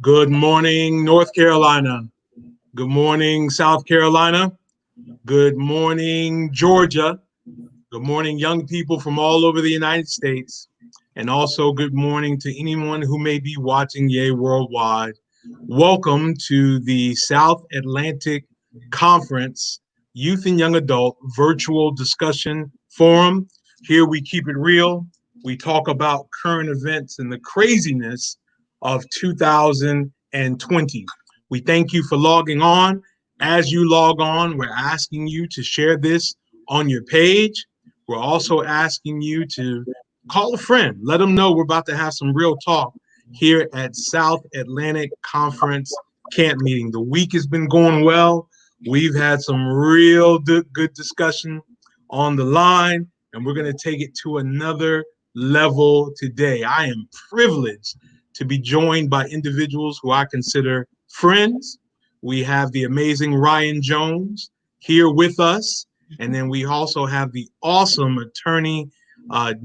Good morning, North Carolina. Good morning, South Carolina. Good morning, Georgia. Good morning, young people from all over the United States. And also good morning to anyone who may be watching Yay Worldwide. Welcome to the South Atlantic Conference Youth and Young Adult Virtual Discussion Forum. Here we keep it real. We talk about current events and the craziness of 2020. We thank you for logging on. As you log on, we're asking you to share this on your page. We're also asking you to call a friend. Let them know we're about to have some real talk here at South Atlantic Conference Camp Meeting. The week has been going well. We've had some real good discussion on the line, and we're going to take it to another level today. I am privileged to be joined by individuals who I consider friends. We have the amazing Ryan Jones here with us. And then we also have the awesome attorney,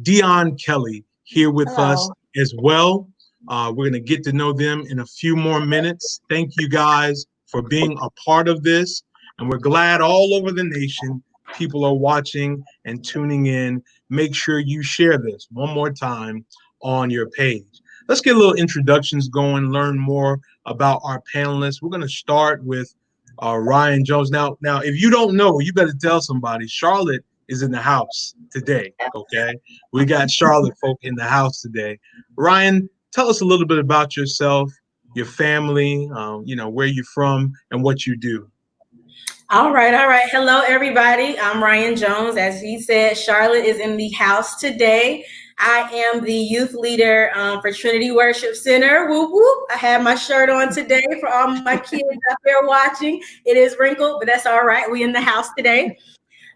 Dion Kelly, here with us as well. We're going to get to know them in a few more minutes. Thank you guys for being a part of this. And we're glad all over the nation people are watching and tuning in. Make sure you share this one more time on your page. Let's get a little introductions going, learn more about our panelists. We're going to start with Ryan Jones. Now, if you don't know, you better tell somebody. Charlotte is in the house today, okay? We got Charlotte folk in the house today. Ryan, tell us a little bit about yourself, your family, where you're from, and what you do. All right. Hello, everybody. I'm Ryan Jones. As he said, Charlotte is in the house today. I am the youth leader for Trinity Worship Center. Whoop, whoop. I have my shirt on today for all my kids out there watching. It is wrinkled, but that's all right. We in the house today.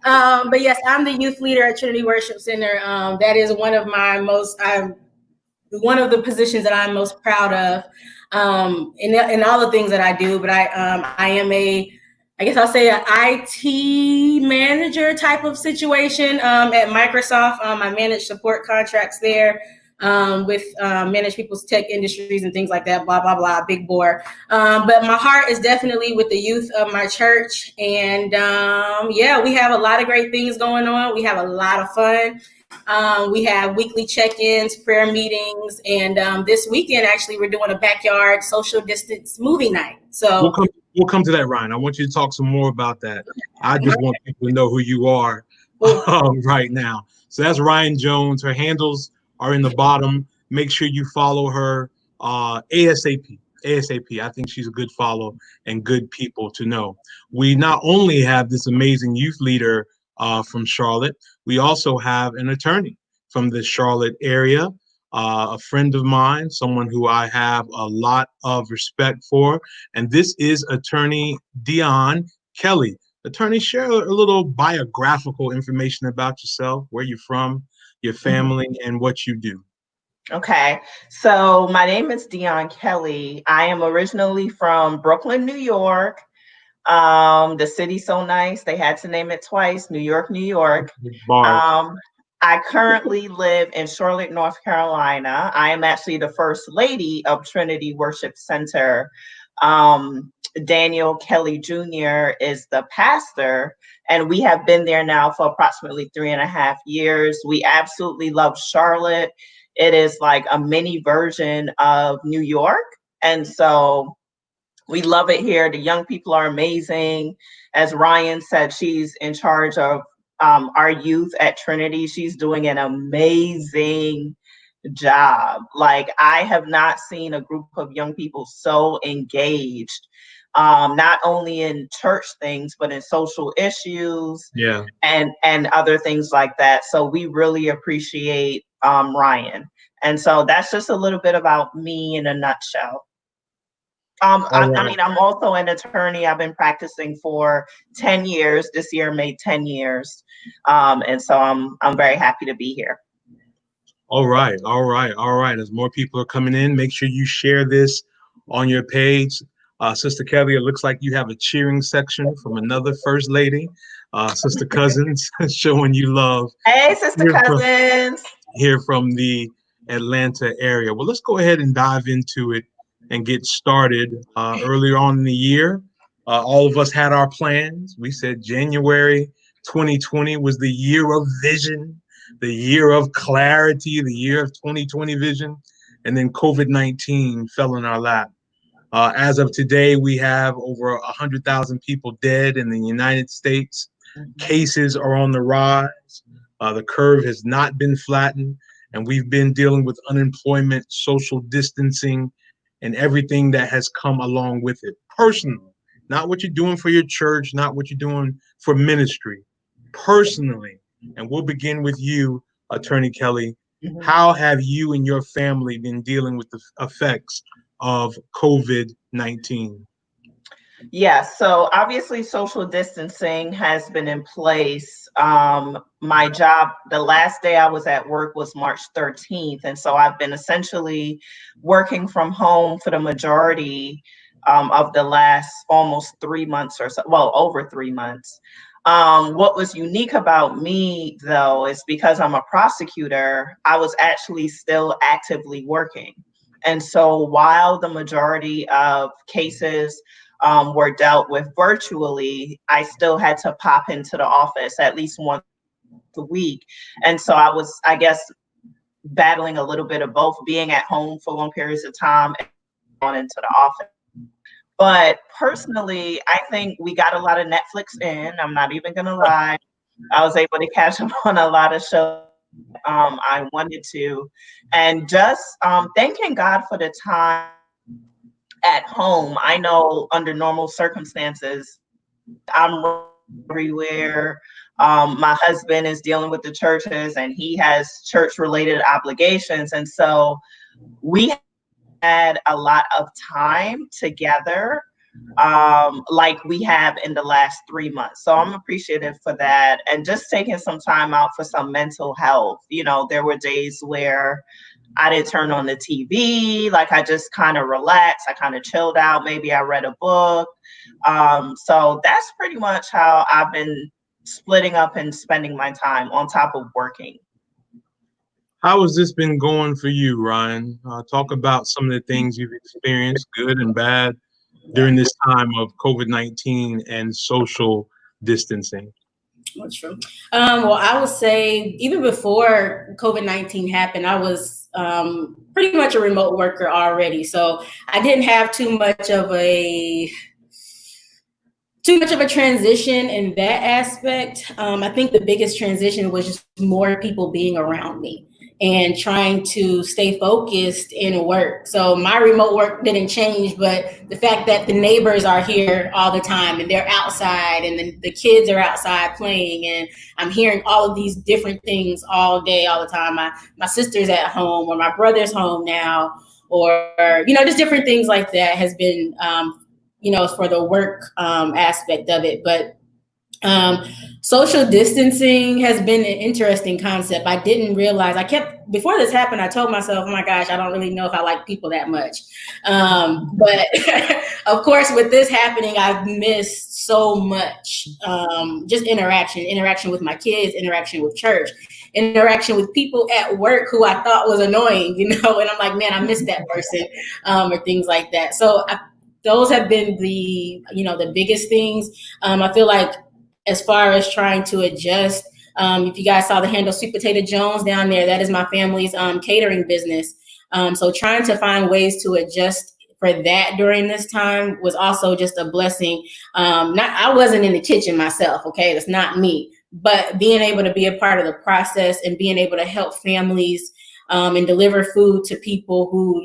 But yes, I'm the youth leader at Trinity Worship Center. That is one of the positions that I'm most proud of in all the things that I do. But I am I guess I'll say an IT manager type of situation at Microsoft. I manage support contracts there with manage people's tech industries and things like that, blah, blah, blah, big bore. But my heart is definitely with the youth of my church. And we have a lot of great things going on. We have a lot of fun. We have weekly check-ins, prayer meetings, and this weekend, actually, we're doing a backyard social distance movie night. So we'll come to that, Ryan. I want you to talk some more about that. I just want people to know who you are right now. So that's Ryan Jones. Her handles are in the bottom. Make sure you follow her ASAP. I think she's a good follow and good people to know. We not only have this amazing youth leader from Charlotte, we also have an attorney from the Charlotte area, a friend of mine, someone who I have a lot of respect for, and this is attorney Dion Kelly. Attorney, share a little biographical information about yourself, where you're from, your family, and what you do. Okay, so my name is Dion Kelly. I am originally from Brooklyn, New York. The city's so nice, they had to name it twice, New York, New York. I currently live in Charlotte, North Carolina. I am actually the first lady of Trinity Worship Center. Daniel Kelly Jr. is the pastor, and we have been there now for approximately 3.5 years. We absolutely love Charlotte. It is like a mini version of New York. And so we love it here. The young people are amazing. As Ryan said, she's in charge of our youth at Trinity. She's doing an amazing job. Like, I have not seen a group of young people so engaged, not only in church things, but in social issues and other things like that. So we really appreciate Ryan. And so that's just a little bit about me in a nutshell. I'm also an attorney. I've been practicing for 10 years. This year made 10 years. And so I'm very happy to be here. All right. As more people are coming in, make sure you share this on your page. Sister Kelly, it looks like you have a cheering section from another First Lady, Sister Cousins, showing you love. Hey, Sister Cousins. Here from the Atlanta area. Well, let's go ahead and dive into it and get started. Earlier on in the year, all of us had our plans. We said January 2020 was the year of vision, the year of clarity, the year of 2020 vision, and then COVID-19 fell in our lap. As of today, we have over 100,000 people dead in the United States. Cases are on the rise. The curve has not been flattened, and we've been dealing with unemployment, social distancing, and everything that has come along with it. Personally, not what you're doing for your church, not what you're doing for ministry. Personally, and we'll begin with you, Attorney Kelly. How have you and your family been dealing with the effects of COVID-19? Yeah, so obviously social distancing has been in place. My job, the last day I was at work was March 13th. And so I've been essentially working from home for the majority of the last almost 3 months or so, well, over 3 months. What was unique about me, though, is because I'm a prosecutor, I was actually still actively working. And so while the majority of cases were dealt with virtually, I still had to pop into the office at least once a week. And so I was, I guess, battling a little bit of both, being at home for long periods of time and going into the office. But personally, I think we got a lot of Netflix in. I'm not even going to lie. I was able to catch up on a lot of shows I wanted to. And just thanking God for the time at home. I know under normal circumstances, I'm everywhere. My husband is dealing with the churches and he has church related obligations. And so we had a lot of time together, like we have in the last 3 months. So I'm appreciative for that. And just taking some time out for some mental health. You know, there were days where I didn't turn on the TV, like I just kind of relaxed, I kind of chilled out, maybe I read a book. So that's pretty much how I've been splitting up and spending my time on top of working. How has this been going for you, Ryan? Talk about some of the things you've experienced, good and bad, during this time of COVID-19 and social distancing. That's true. Well, I would say even before COVID-19 happened, I was pretty much a remote worker already. So I didn't have too much of a transition in that aspect. I think the biggest transition was just more people being around me and trying to stay focused in work. So my remote work didn't change, but the fact that the neighbors are here all the time and they're outside and the kids are outside playing and I'm hearing all of these different things all day, all the time. My sister's at home or my brother's home now, or, just different things like that has been, for the work aspect of it. But social distancing has been an interesting concept. I didn't realize, before this happened, I told myself, oh my gosh, I don't really know if I like people that much. But of course, with this happening, I've missed so much, just interaction with my kids, interaction with church, interaction with people at work who I thought was annoying, and I'm like, man, I missed that person, or things like that. So those have been the biggest things. I feel like, as far as trying to adjust, if you guys saw the handle Sweet Potato Jones down there, that is my family's catering business. So trying to find ways to adjust for that during this time was also just a blessing. I wasn't in the kitchen myself, okay? That's not me. But being able to be a part of the process and being able to help families and deliver food to people who,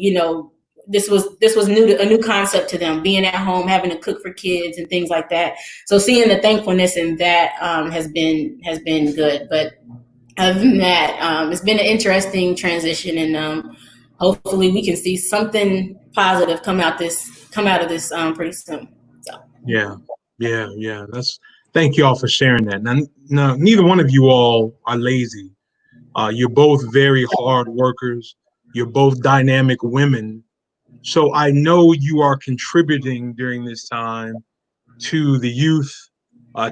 this was a new concept to them, being at home, having to cook for kids and things like that. So seeing the thankfulness in that has been good. But other than that, it's been an interesting transition, and hopefully we can see something positive come out of this pretty soon. So. Yeah. Thank you all for sharing that. Now, neither one of you all are lazy. You're both very hard workers. You're both dynamic women. So I know you are contributing during this time to the youth,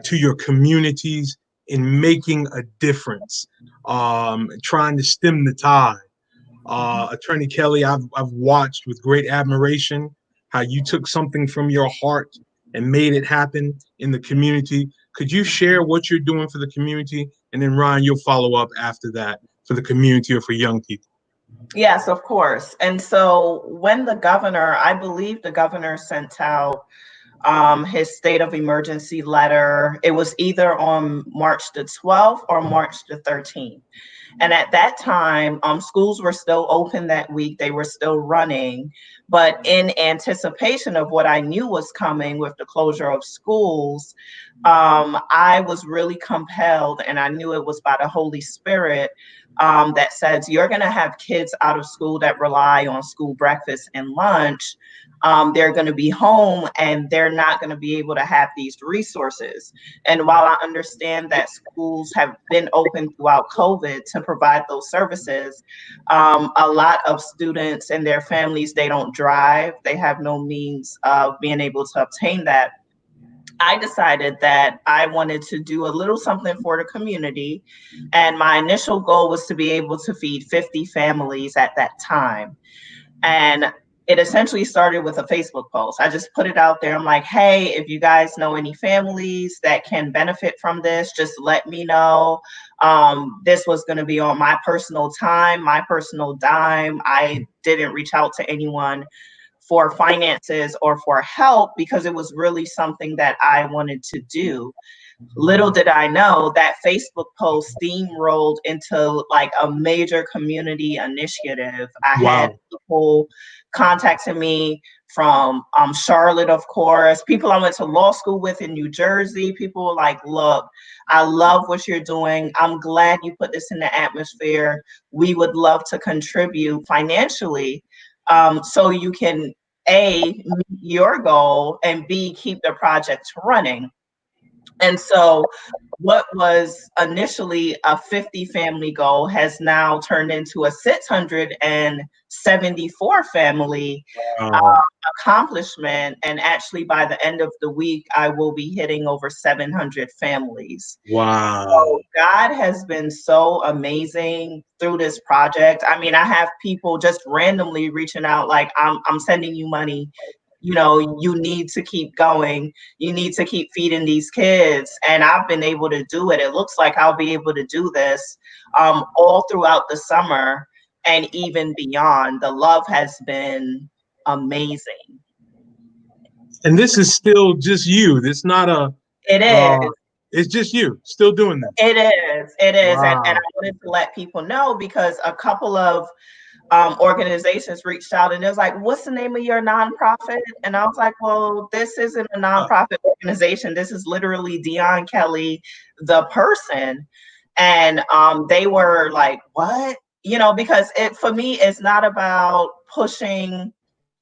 to your communities, in making a difference, trying to stem the tide. Attorney Kelly, I've watched with great admiration how you took something from your heart and made it happen in the community. Could you share what you're doing for the community? And then Ryan, you'll follow up after that for the community or for young people. Yes, of course. And so when the governor, I believe the governor sent out his state of emergency letter, it was either on March the 12th or March the 13th. And at that time, schools were still open that week. They were still running. But in anticipation of what I knew was coming with the closure of schools, I was really compelled, and I knew it was by the Holy Spirit, that says you're going to have kids out of school that rely on school breakfast and lunch. They're going to be home and they're not going to be able to have these resources. And while I understand that schools have been open throughout COVID to provide those services, a lot of students and their families, they don't drive. They have no means of being able to obtain that. I decided that I wanted to do a little something for the community. And my initial goal was to be able to feed 50 families at that time. And it essentially started with a Facebook post. I just put it out there. I'm like, hey, if you guys know any families that can benefit from this, just let me know. This was going to be on my personal time, my personal dime. I didn't reach out to anyone for finances or for help because it was really something that I wanted to do. Little did I know that Facebook post steamrolled into like a major community initiative. I had people contacting me from Charlotte, of course, people I went to law school with in New Jersey. People were like, look, I love what you're doing. I'm glad you put this in the atmosphere. We would love to contribute financially so you can A, meet your goal, and B, keep the project running. And so what was initially a 50 family goal has now turned into a 674 family accomplishment. And actually by the end of the week, I will be hitting over 700 families. Wow. So God has been so amazing through this project. I mean, I have people just randomly reaching out like, I'm sending you money. You know, you need to keep going. You need to keep feeding these kids. And I've been able to do it. It looks like I'll be able to do this all throughout the summer and even beyond. The love has been amazing. And this is still just you. It's not a. It is. It's just you still doing this. It is. It is. Wow. And I wanted to let people know because a couple of organizations reached out and it was like, what's the name of your nonprofit? And I was like, well, this isn't a nonprofit organization. This is literally Dion Kelly, the person. And they were like, what? You know, because for me, it's not about pushing,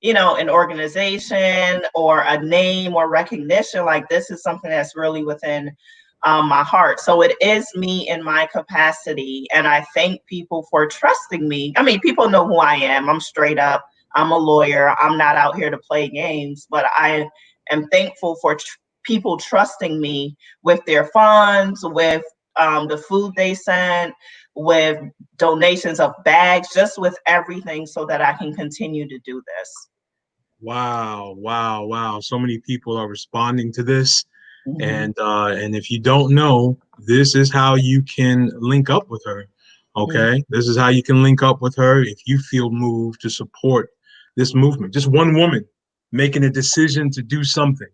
you know, an organization or a name or recognition. Like this is something that's really within my heart. So it is me in my capacity. And I thank people for trusting me. I mean, people know who I am. I'm straight up. I'm a lawyer. I'm not out here to play games, but I am thankful for people trusting me with their funds, with the food they sent, with donations of bags, just with everything so that I can continue to do this. Wow, wow, wow. So many people are responding to this. Mm-hmm. And if you don't know, this is how you can link up with her. Okay. Mm-hmm. This is how you can link up with her if you feel moved to support this movement. Just one woman making a decision to do something.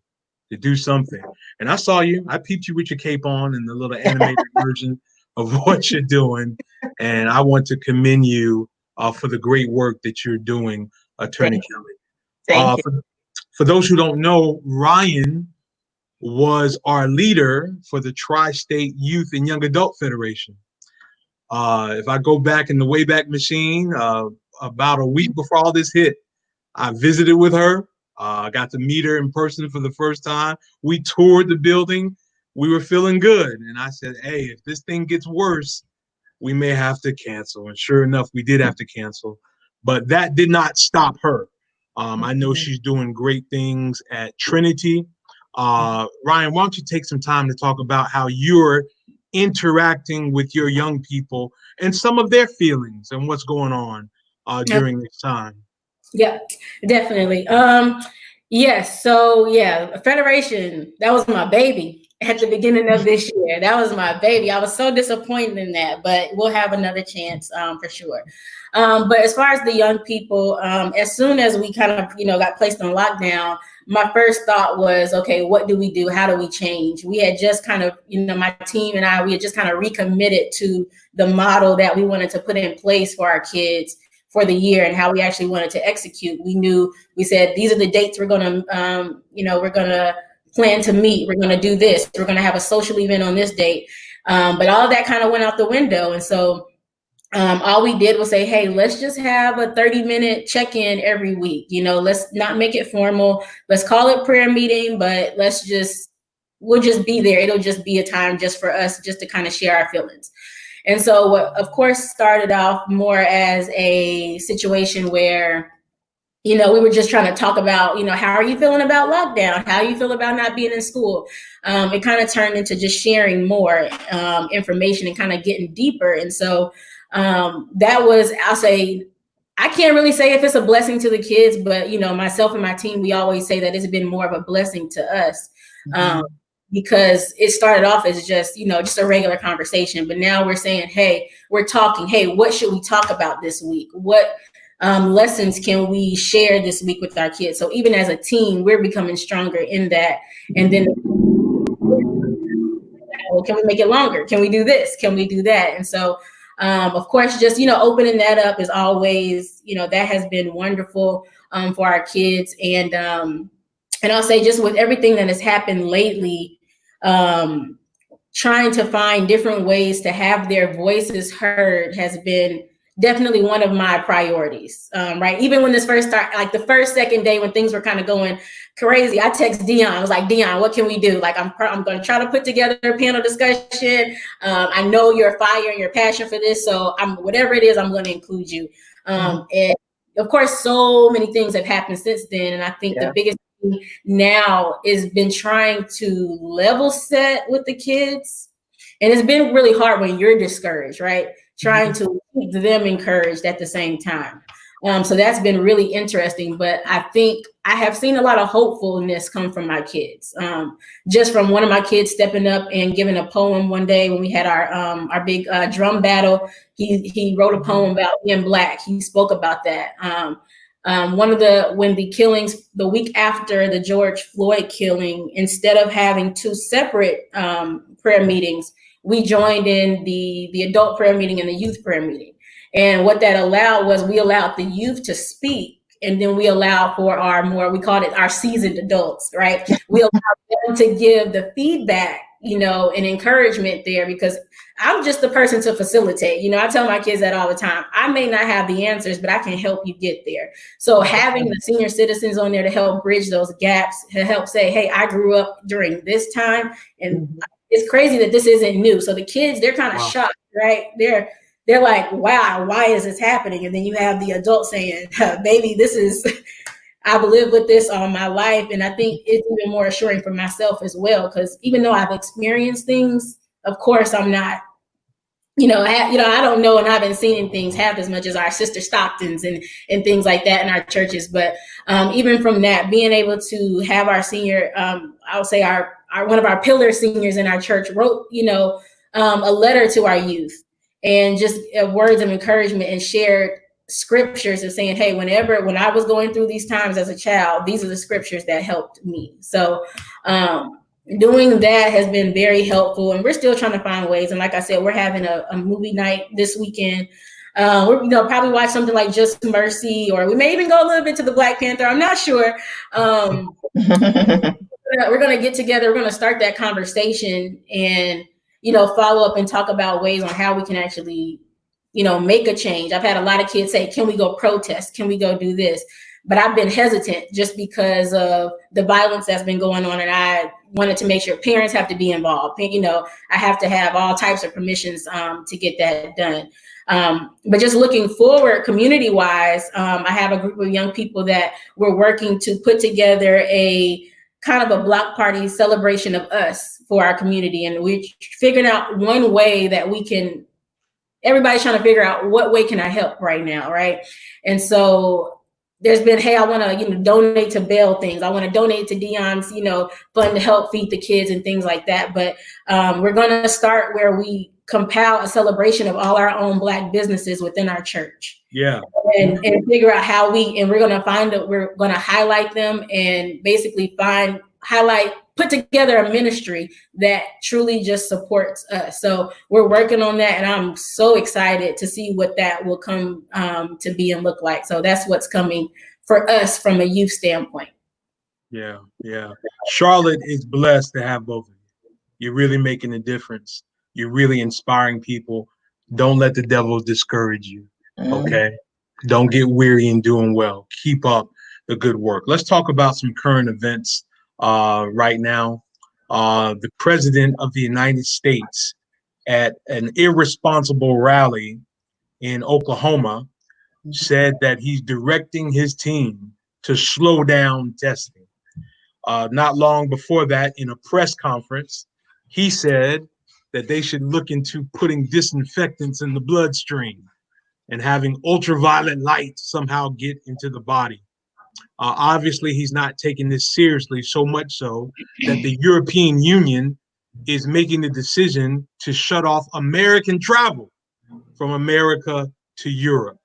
And I saw you. I peeped you with your cape on and the little animated version of what you're doing. And I want to commend you for the great work that you're doing, Attorney Kelly. Thank you. For those who don't know, Ryan was our leader for the Tri-State Youth and Young Adult Federation. If I go back in the Wayback Machine, about a week before all this hit, I visited with her. I got to meet her in person for the first time. We toured the building. We were feeling good. And I said, hey, if this thing gets worse, we may have to cancel. And sure enough, we did have to cancel. But that did not stop her. I know she's doing great things at Trinity. Ryan, why don't you take some time to talk about how you're interacting with your young people and some of their feelings and what's going on during this time? Yeah, definitely. Yes. So yeah, Federation, that was my baby at the beginning of this year. That was my baby. I was so disappointed in that, but we'll have another chance for sure. But as far as the young people, as soon as we kind of, got placed on lockdown, my first thought was, okay, what do we do? How do we change? We had just kind of, my team and I, we had just kind of recommitted to the model that we wanted to put in place for our kids for the year and how we actually wanted to execute. We said, these are the dates we're going to, we're going to plan to meet. We're going to do this. We're going to have a social event on this date. But all of that kind of went out the window. And so all we did was say, hey, let's just have a 30-minute check-in every week. Let's not make it formal. Let's call it prayer meeting, but we'll just be there. It'll just be a time just for us, just to kind of share our feelings. And so what, of course, started off more as a situation where, we were just trying to talk about, how are you feeling about lockdown? How you feel about not being in school? It kind of turned into just sharing more information and kind of getting deeper. And so that was, I'll say, I can't really say if it's a blessing to the kids, but, myself and my team, we always say that it's been more of a blessing to us. Because it started off as just a regular conversation. But now we're saying, hey, we're talking, hey, what should we talk about this week? What lessons can we share this week with our kids? So even as a team, we're becoming stronger in that. And then, well, can we make it longer? Can we do this? Can we do that? And so, of course, just, opening that up is always, that has been wonderful for our kids. And I'll say, just with everything that has happened lately, trying to find different ways to have their voices heard has been definitely one of my priorities, right? Even when this first started, like the second day when things were kind of going crazy, I text Dion. I was like, Dion, what can we do? Like, I'm going to try to put together a panel discussion. I know your fire and your passion for this, so whatever it is, I'm going to include you. And of course, so many things have happened since then, and I think the biggest now is been trying to level set with the kids. And it's been really hard when you're discouraged, right? Trying to keep them encouraged at the same time. So that's been really interesting. But I think I have seen a lot of hopefulness come from my kids. Just from one of my kids stepping up and giving a poem one day when we had our big drum battle. He wrote a poem about being Black. He spoke about that. When the killings, the week after the George Floyd killing, instead of having two separate prayer meetings, we joined in the adult prayer meeting and the youth prayer meeting. And what that allowed was we allowed the youth to speak, and then we allowed for we called it our seasoned adults, right? We allowed them to give the feedback, and encouragement there, because I'm just the person to facilitate. I tell my kids that all the time. I may not have the answers, but I can help you get there. So having the senior citizens on there to help bridge those gaps, to help say, hey, I grew up during this time, and it's crazy that this isn't new. So the kids, they're kind of shocked, right? They're like, wow, why is this happening? And then you have the adults saying, baby, I've lived with this all my life. And I think it's even more assuring for myself as well, because even though I've experienced things, of course, I'm not, I don't know, and I haven't seen things half as much as our sister Stocktons and things like that in our churches. But even from that, being able to have our senior, I would say our one of our pillar seniors in our church wrote, a letter to our youth, and just words of encouragement, and shared scriptures of saying, hey, when I was going through these times as a child, these are the scriptures that helped me. So doing that has been very helpful, and we're still trying to find ways. And like I said, we're having a movie night this weekend. We're probably watch something like Just Mercy, or we may even go a little bit to the Black Panther. I'm not sure. We're going to get together. We're going to start that conversation and follow up and talk about ways on how we can actually make a change. I've had a lot of kids say, can we go protest? Can we go do this? But I've been hesitant just because of the violence that's been going on. And I wanted to make sure parents have to be involved. I have to have all types of permissions to get that done. But just looking forward, community wise, I have a group of young people that we're working to put together a kind of a block party celebration of us for our community. And we're figuring out one way that we can everybody's trying to figure out what way can I help right now, right? And so there's been, hey, I want to, donate to bail things. I want to donate to Dion's, fund to help feed the kids and things like that. But we're going to start where we compile a celebration of all our own Black businesses within our church. Yeah. And figure out how we're going to highlight them and basically put together a ministry that truly just supports us. So we're working on that, and I'm so excited to see what that will come to be and look like. So that's what's coming for us from a youth standpoint. Yeah. Charlotte is blessed to have both of you. You're really making a difference. You're really inspiring people. Don't let the devil discourage you. Okay. Don't get weary in doing well. Keep up the good work. Let's talk about some current events right now. The president of the United States at an irresponsible rally in Oklahoma said that he's directing his team to slow down testing. Not long before that, in a press conference, he said that they should look into putting disinfectants in the bloodstream and having ultraviolet light somehow get into the body. Obviously, he's not taking this seriously, so much so that the European Union is making the decision to shut off American travel from America to Europe.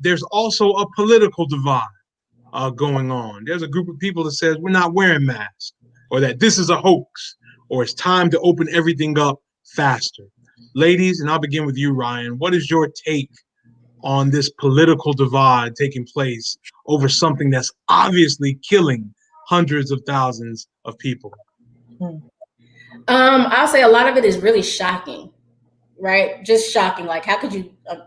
There's also a political divide going on. There's a group of people that says we're not wearing masks, or that this is a hoax, or it's time to open everything up faster. Ladies, and I'll begin with you, Ryan. What is your take on this political divide taking place over something that's obviously killing hundreds of thousands of people? I'll say a lot of it is really shocking, right? Just shocking. Like, how could you, if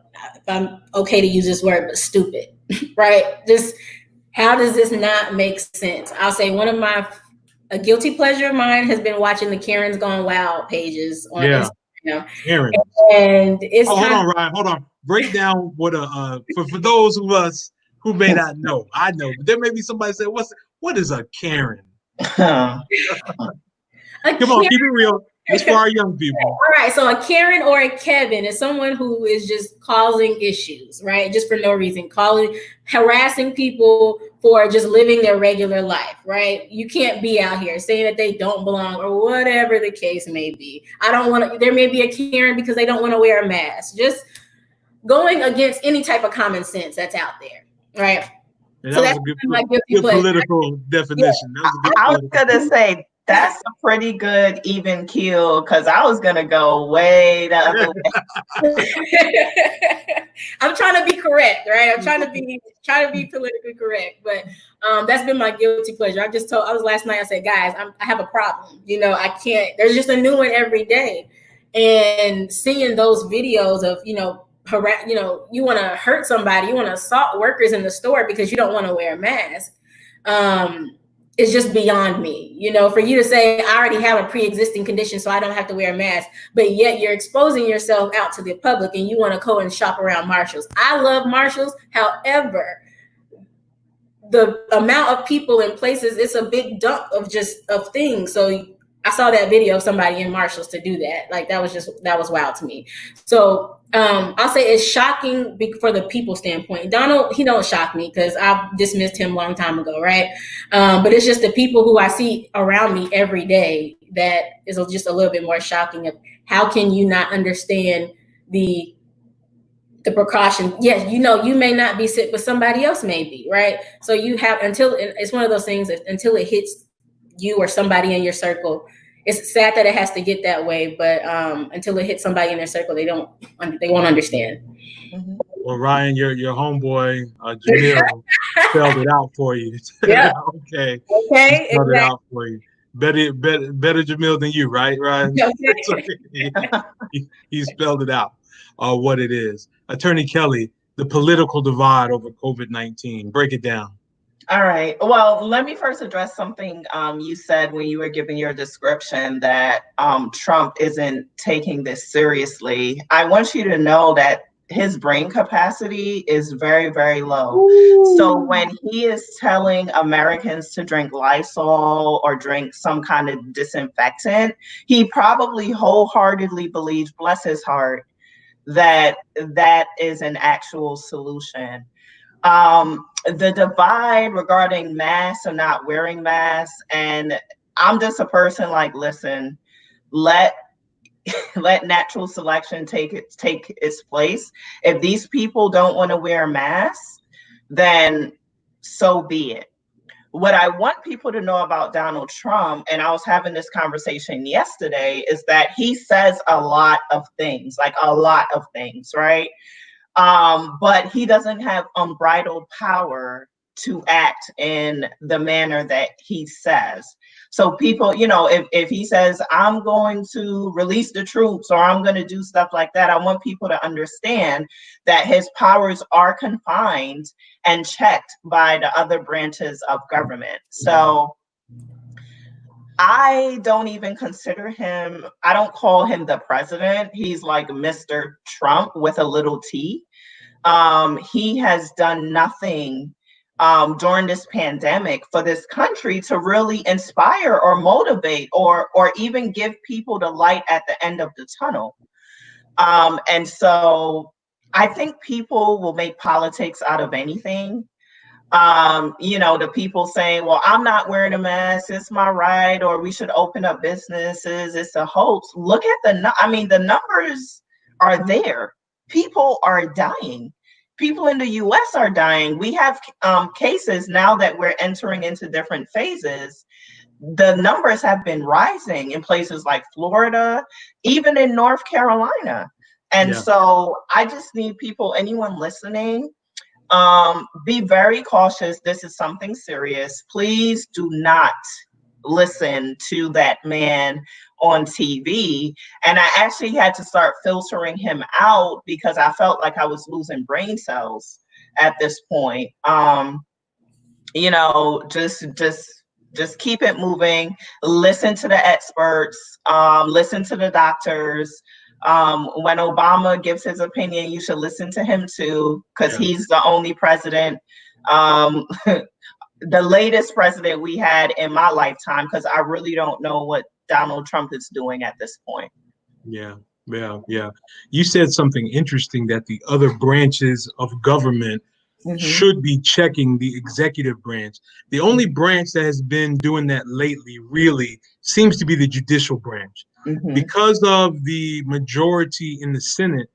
I'm okay to use this word, but stupid, right? Just how does this not make sense? I'll say a guilty pleasure of mine has been watching the Karen's Gone Wild pages on Instagram. Karen. And it's hold on, Ryan. Hold on. Break down what for those of us who may not know. I know, but there may be somebody say, what is a Karen? Come on, keep it real. It's for our young people. All right, so a Karen or a Kevin is someone who is just causing issues, right? Just for no reason, harassing people for just living their regular life, right? You can't be out here saying that they don't belong or whatever the case may be. There may be a Karen because they don't want to wear a mask. Just going against any type of common sense that's out there, right? And so that's a good political definition. Yeah. I was going to say, that's a pretty good even keel, because I was going to go way the other way. I'm trying to be correct, right? I'm trying to be politically correct, but that's been my guilty pleasure. Last night, I said, guys, I have a problem. I can't, there's just a new one every day. And seeing those videos of, you want to hurt somebody, you want to assault workers in the store because you don't want to wear a mask. It's just beyond me, for you to say, I already have a pre-existing condition, so I don't have to wear a mask, but yet you're exposing yourself out to the public and you want to go and shop around Marshalls. I love Marshalls. However, the amount of people in places, it's a big dump of things. So I saw that video of somebody in Marshalls to do that. Like, that was wild to me. So I'll say it's shocking for the people standpoint. Donald, he don't shock me because I've dismissed him a long time ago, right? But it's just the people who I see around me every day that is just a little bit more shocking of how can you not understand the precaution? Yes, you may not be sick, but somebody else may be, right? So you have it's one of those things that until it hits you or somebody in your circle. It's sad that it has to get that way, but until it hits somebody in their circle, they won't understand. Well, Ryan, your homeboy Jamil spelled it out for you. Yeah. Okay. Okay. Spelled it out for you. Better Jamil than you, right, Ryan? Okay. He spelled it out. What it is. Attorney Kelly, the political divide over COVID-19. Break it down. All right. Well, let me first address something you said when you were giving your description that Trump isn't taking this seriously. I want you to know that his brain capacity is very, very low. Ooh. So when he is telling Americans to drink Lysol or drink some kind of disinfectant, he probably wholeheartedly believes, bless his heart, that is an actual solution. The divide regarding masks or not wearing masks, and I'm just a person like, listen, let natural selection take its place. If these people don't want to wear masks, then so be it. What I want people to know about Donald Trump, and I was having this conversation yesterday, is that he says a lot of things, like a lot of things, right? But he doesn't have unbridled power to act in the manner that he says. So people, if he says, I'm going to release the troops or I'm going to do stuff like that, I want people to understand that his powers are confined and checked by the other branches of government. So I don't even consider him, I don't call him the president. He's like Mr. Trump with a little t. He has done nothing during this pandemic for this country to really inspire or motivate or even give people the light at the end of the tunnel. And so I think people will make politics out of anything. The people saying, well, I'm not wearing a mask, it's my right, or we should open up businesses, it's a hoax. Look at the numbers are there. People are dying. People in the US are dying. We have cases now that we're entering into different phases. The numbers have been rising in places like Florida, even in North Carolina. And so I just need people, anyone listening, be very cautious. This is something serious. Please do not listen to that man on TV. And I actually had to start filtering him out because I felt like I was losing brain cells at this point. Just keep it moving. Listen to the experts. Listen to the doctors. When Obama gives his opinion, you should listen to him too, because he's the only president, the latest president we had in my lifetime, because I really don't know what Donald Trump is doing at this point. Yeah. You said something interesting, that the other branches of government should be checking the executive branch. The only branch that has been doing that lately really seems to be the judicial branch. Because of the majority in the Senate,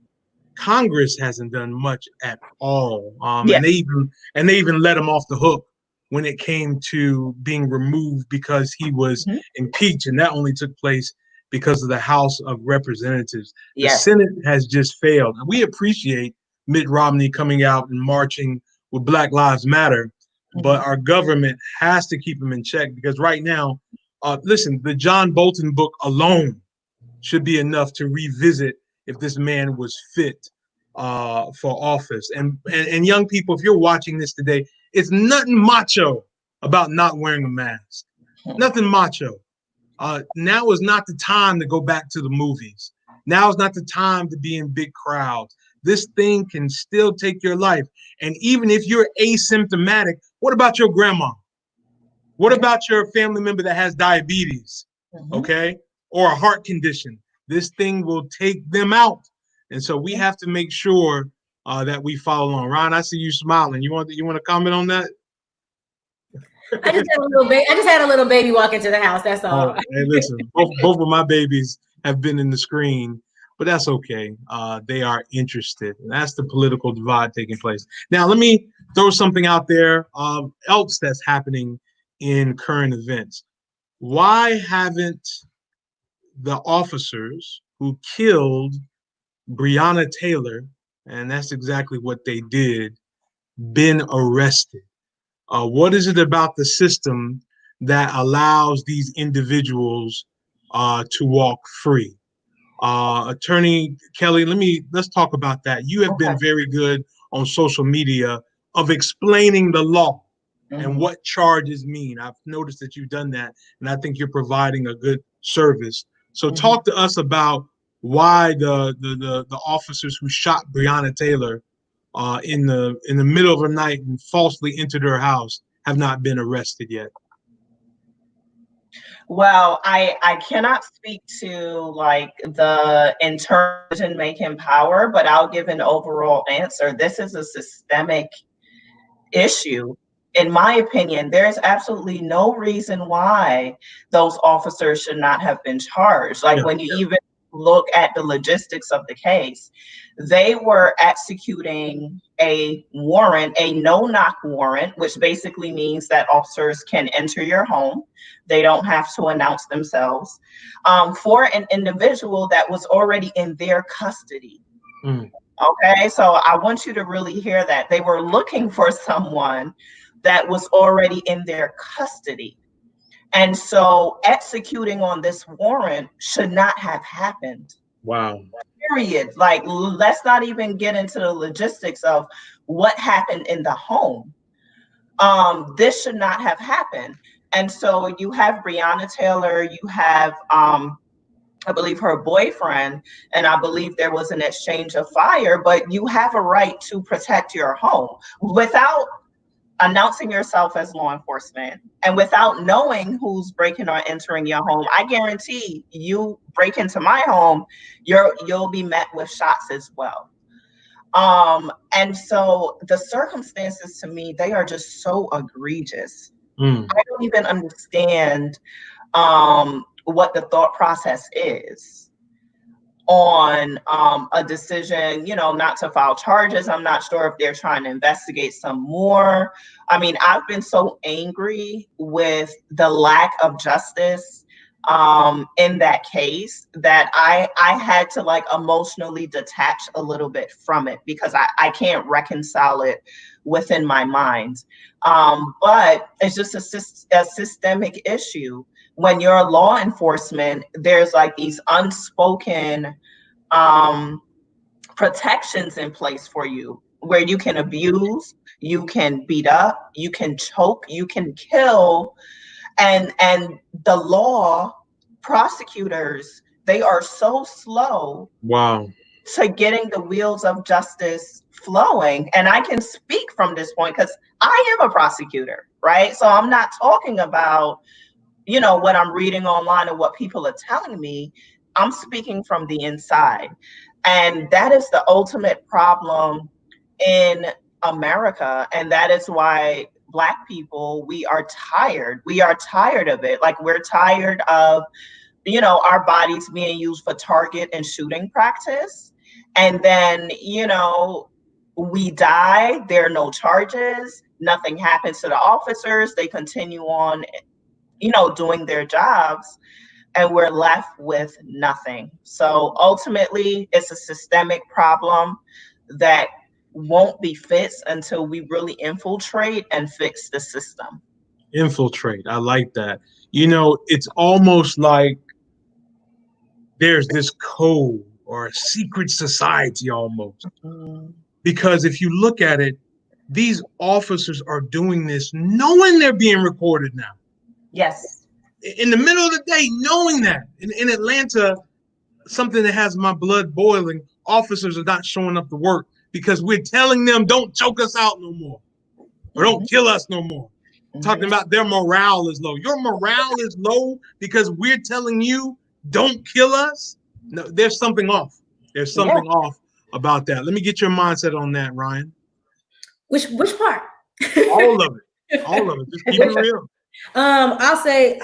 Congress hasn't done much at all. And they even let him off the hook when it came to being removed because he was impeached, and that only took place because of the House of Representatives. The Senate has just failed. And we appreciate Mitt Romney coming out and marching with Black Lives Matter, but our government has to keep him in check, because right now, listen, the John Bolton book alone should be enough to revisit if this man was fit for office. And young people, if you're watching this today, it's nothing macho about not wearing a mask. Nothing macho. Now is not the time to go back to the movies. Now is not the time to be in big crowds. This thing can still take your life. And even if you're asymptomatic, what about your grandma? What about your family member that has diabetes, okay, or a heart condition? This thing will take them out. And so we have to make sure that we follow along. Ron, I see you smiling. You want to comment on that? I just had a little baby walk into the house. That's all. Hey, listen, both of my babies have been in the screen, but that's okay. They are interested. And that's the political divide taking place. Now, let me throw something out there else that's happening in current events. Why haven't the officers who killed Breonna Taylor, and that's exactly what they did, been arrested? What is it about the system that allows these individuals to walk free? Attorney Kelly, let's talk about that. You have been very good on social media of explaining the law and what charges mean. I've noticed that you've done that, and I think you're providing a good service. So talk to us about why the officers who shot Breonna Taylor in the middle of the night and falsely entered her house have not been arrested yet. Well, I cannot speak to like the internal decision-making power, but I'll give an overall answer. This is a systemic issue. In my opinion, there's absolutely no reason why those officers should not have been charged. Like Yeah. when you even look at the logistics of the case, they were executing a warrant, a no-knock warrant, which basically means that officers can enter your home. They don't have to announce themselves, for an individual that was already in their custody. Mm. Okay, so I want you to really hear that. They were looking for someone that was already in their custody. And so executing on this warrant should not have happened. Wow. Period. Like, let's not even get into the logistics of what happened in the home. This should not have happened. And so you have Breonna Taylor, you have I believe her boyfriend, and I believe there was an exchange of fire, but you have a right to protect your home without announcing yourself as law enforcement and without knowing who's breaking or entering your home. I guarantee you break into my home, you'll be met with shots as well. And so the circumstances to me, they are just so egregious. Mm. I don't even understand what the thought process is on a decision, not to file charges. I'm not sure if they're trying to investigate some more. I mean, I've been so angry with the lack of justice in that case that I had to like emotionally detach a little bit from it because I can't reconcile it within my mind. But it's just a systemic issue. When you're law enforcement, there's like these unspoken protections in place for you where you can abuse, you can beat up, you can choke, you can kill. And the law, prosecutors, they are so slow Wow. to getting the wheels of justice flowing. And I can speak from this point because I am a prosecutor, right? So I'm not talking about what I'm reading online and what people are telling me. I'm speaking from the inside. And that is the ultimate problem in America. And that is why Black people, we are tired. We are tired of it. Like we're tired of, our bodies being used for target and shooting practice. And then, we die, there are no charges, nothing happens to the officers, they continue on doing their jobs, and we're left with nothing. So ultimately, it's a systemic problem that won't be fixed until we really infiltrate and fix the system. Infiltrate. I like that. It's almost like there's this code or a secret society almost. Mm. Because if you look at it, these officers are doing this knowing they're being recorded now. Yes. In the middle of the day, knowing that. In Atlanta, something that has my blood boiling, officers are not showing up to work because we're telling them don't choke us out no more or don't kill us no more. Talking about their morale is low. Your morale is low because we're telling you don't kill us. No, there's something off. There's something off about that. Let me get your mindset on that, Ryan. Which part? All of it. All of it. Just keep it real. I'll say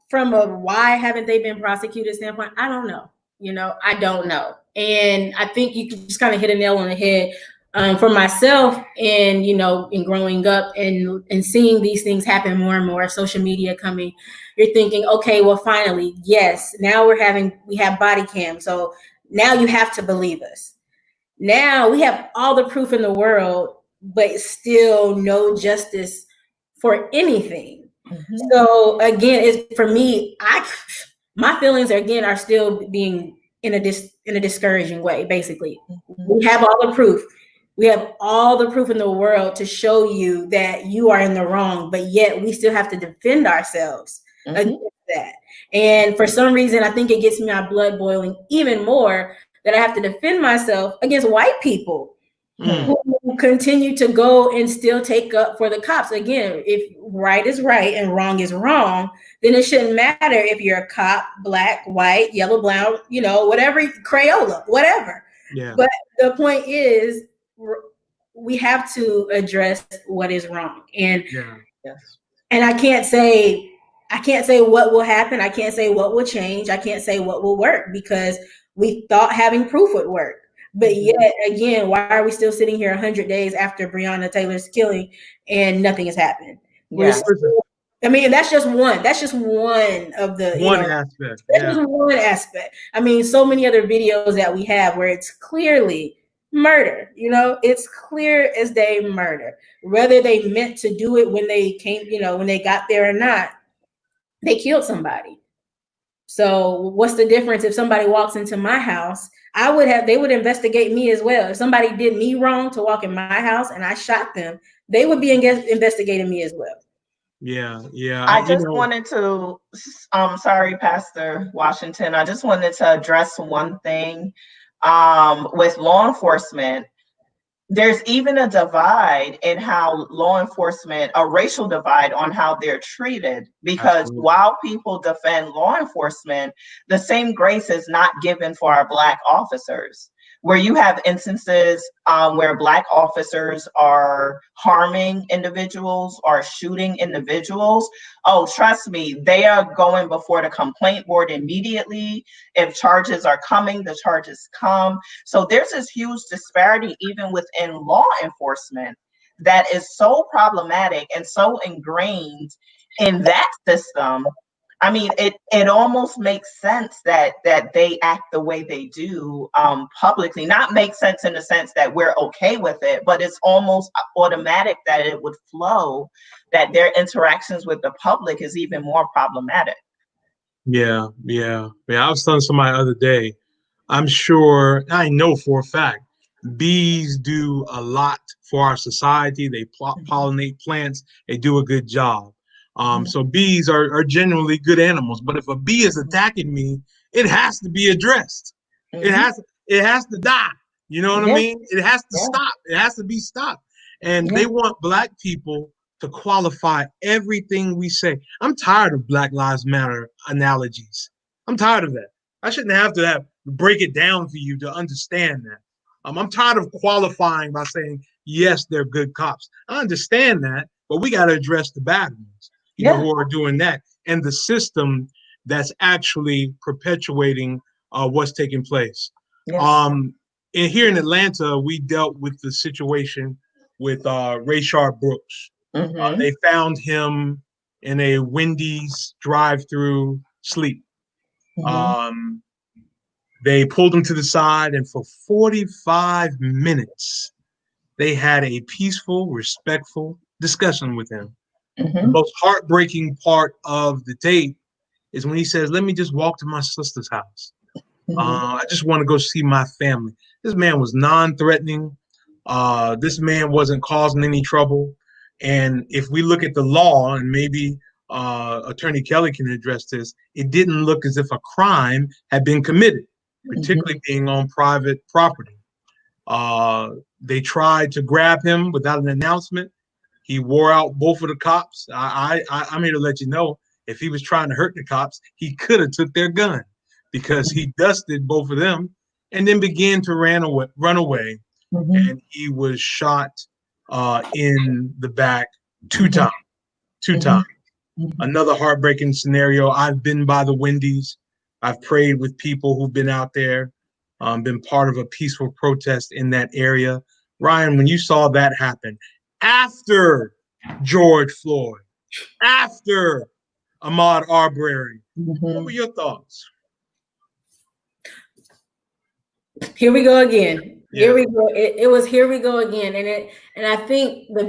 from a why haven't they been prosecuted standpoint, I don't know. I don't know. And I think you can just kind of hit a nail on the head. For myself, and in growing up and seeing these things happen more and more, social media coming, you're thinking, okay, well, finally, yes, now we have body cam, so now you have to believe us. Now we have all the proof in the world, but still no justice for anything. Mm-hmm. So again, it's for me. My feelings are still being in a discouraging way. Basically, we have all the proof. We have all the proof in the world to show you that you are in the wrong, but yet we still have to defend ourselves against that. And for some reason, I think it gets my blood boiling even more that I have to defend myself against white people who continue to go and still take up for the cops. Again, if right is right and wrong is wrong, then it shouldn't matter if you're a cop, black, white, yellow, brown, whatever, Crayola, whatever. Yeah. But the point is, we have to address what is wrong. And and I can't say what will happen. I can't say what will change. I can't say what will work, because we thought having proof would work. But yet again, why are we still sitting here 100 days after Breonna Taylor's killing and nothing has happened? Yeah. I mean, that's just one. That's just one of the aspect. That's just one aspect. I mean, so many other videos that we have where it's clearly murder. It's clear as day murder. Whether they meant to do it when they came, when they got there or not, they killed somebody. So what's the difference if somebody walks into my house? They would investigate me as well. If somebody did me wrong to walk in my house and I shot them, they would be investigating me as well. Yeah. I just wanted to, sorry, Pastor Washington, I just wanted to address one thing with law enforcement. There's even a divide in how law enforcement, a racial divide on how they're treated, because Absolutely. While people defend law enforcement, the same grace is not given for our Black officers, where you have instances where Black officers are harming individuals or shooting individuals. Oh, trust me, they are going before the complaint board immediately. If charges are coming, the charges come. So there's this huge disparity even within law enforcement that is so problematic and so ingrained in that system. I mean, it almost makes sense that they act the way they do publicly. Not make sense in the sense that we're okay with it, but it's almost automatic that it would flow, that their interactions with the public is even more problematic. Yeah. I was telling somebody the other day, I know for a fact, bees do a lot for our society. They pollinate plants. They do a good job. So bees are genuinely good animals, but if a bee is attacking me, it has to be addressed. It has to die. You know what I mean? It has to stop. It has to be stopped. And they want Black people to qualify everything we say. I'm tired of Black Lives Matter analogies. I'm tired of that. I shouldn't have to break it down for you to understand that. I'm tired of qualifying by saying, yes, they're good cops. I understand that, but we got to address the bad ones. Who are doing that, and the system that's actually perpetuating what's taking place. And here in Atlanta, we dealt with the situation with Rayshard Brooks. They found him in a Wendy's drive-through sleep. They pulled him to the side, and for 45 minutes, they had a peaceful, respectful discussion with him. The most heartbreaking part of the tape is when he says, let me just walk to my sister's house. I just want to go see my family. This man was non-threatening. This man wasn't causing any trouble. And if we look at the law, and maybe Attorney Kelly can address this, it didn't look as if a crime had been committed, particularly being on private property. They tried to grab him without an announcement. He wore out both of the cops. I'm here to let you know, if he was trying to hurt the cops, he could have took their gun, because he dusted both of them and then began to run away. And he was shot in the back two times. Another heartbreaking scenario. I've been by the Wendy's. I've prayed with people who've been out there, been part of a peaceful protest in that area. Ryan, when you saw that happen, after George Floyd, after Ahmaud Arbery, what were your thoughts? Here we go again. Here we go. It was here we go again. And I think my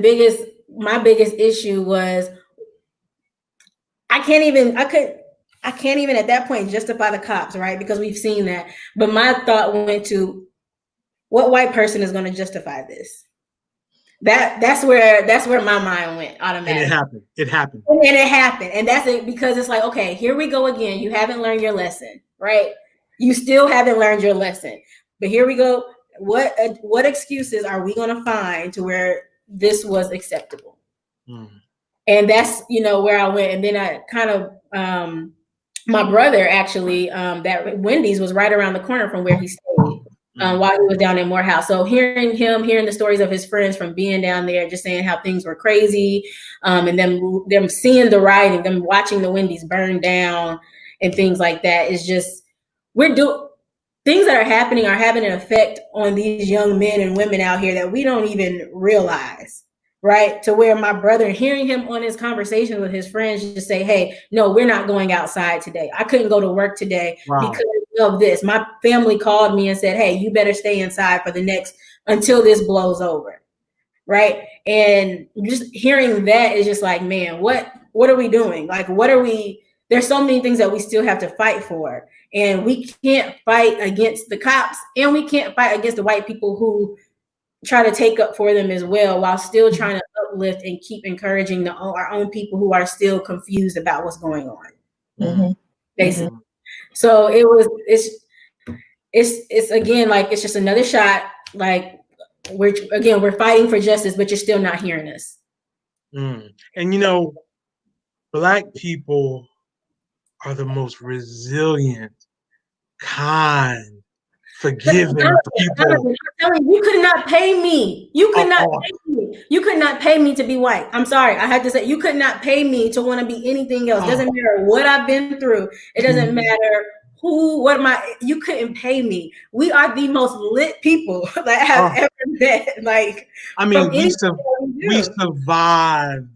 biggest issue was I can't even at that point justify the cops, right? Because we've seen that. But my thought went to, what white person is going to justify this? That's where my mind went automatically. And it happened. And that's it, because it's like, okay, here we go again. You haven't learned your lesson, right? You still haven't learned your lesson. But here we go. what excuses are we going to find to where this was acceptable? Mm. And that's, where I went. And then I kind of, my brother actually, that Wendy's was right around the corner from where he stayed while he was down in Morehouse. So hearing the stories of his friends from being down there, just saying how things were crazy, and them seeing the rioting, them watching the Wendy's burn down and things like that, is just, things that are having an effect on these young men and women out here that we don't even realize. Right. To where my brother, hearing him on his conversation with his friends, just say, hey, no, we're not going outside today. I couldn't go to work today because of this. My family called me and said, hey, you better stay inside for until this blows over. Right. And just hearing that is just like, man, what are we doing? Like, there's so many things that we still have to fight for. And we can't fight against the cops, and we can't fight against the white people who try to take up for them as well, while still trying to uplift and keep encouraging our own people who are still confused about what's going on. Mm-hmm. Basically. Mm-hmm. So it's again, like, it's just another shot. Like, we're fighting for justice, but you're still not hearing us. And Black people are the most resilient, kind, forgiving people. You could not pay me. You could not pay me. You could not pay me to be white. I'm sorry. I had to say, you could not pay me to want to be anything else. Doesn't matter what I've been through. It doesn't matter you couldn't pay me. We are the most lit people that have ever met. Like, I mean, we survived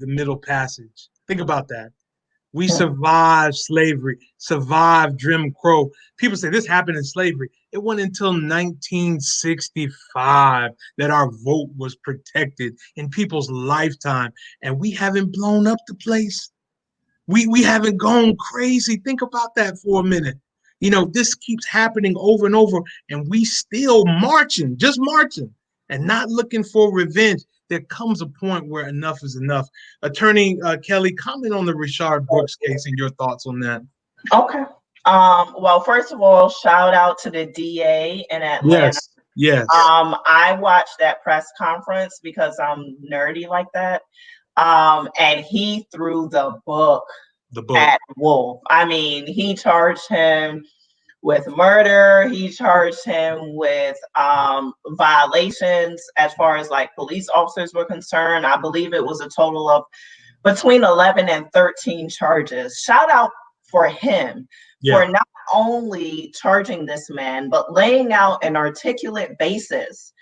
the Middle Passage. Think about that. We survived slavery, survived Jim Crow. People say this happened in slavery. It wasn't until 1965 that our vote was protected in people's lifetime. And we haven't blown up the place. We haven't gone crazy. Think about that for a minute. This keeps happening over and over, and we still just marching, and not looking for revenge. There comes a point where enough is enough. Attorney Kelly, comment on the Rayshard Brooks case and your thoughts on that. Okay. Well, first of all, shout out to the DA in Atlanta. Yes. I watched that press conference because I'm nerdy like that. And he threw the book at Wolf. I mean, he charged him with murder. He charged him with violations as far as like police officers were concerned. I believe it was a total of between 11 and 13 charges. Shout out for him for not only charging this man, but laying out an articulate basis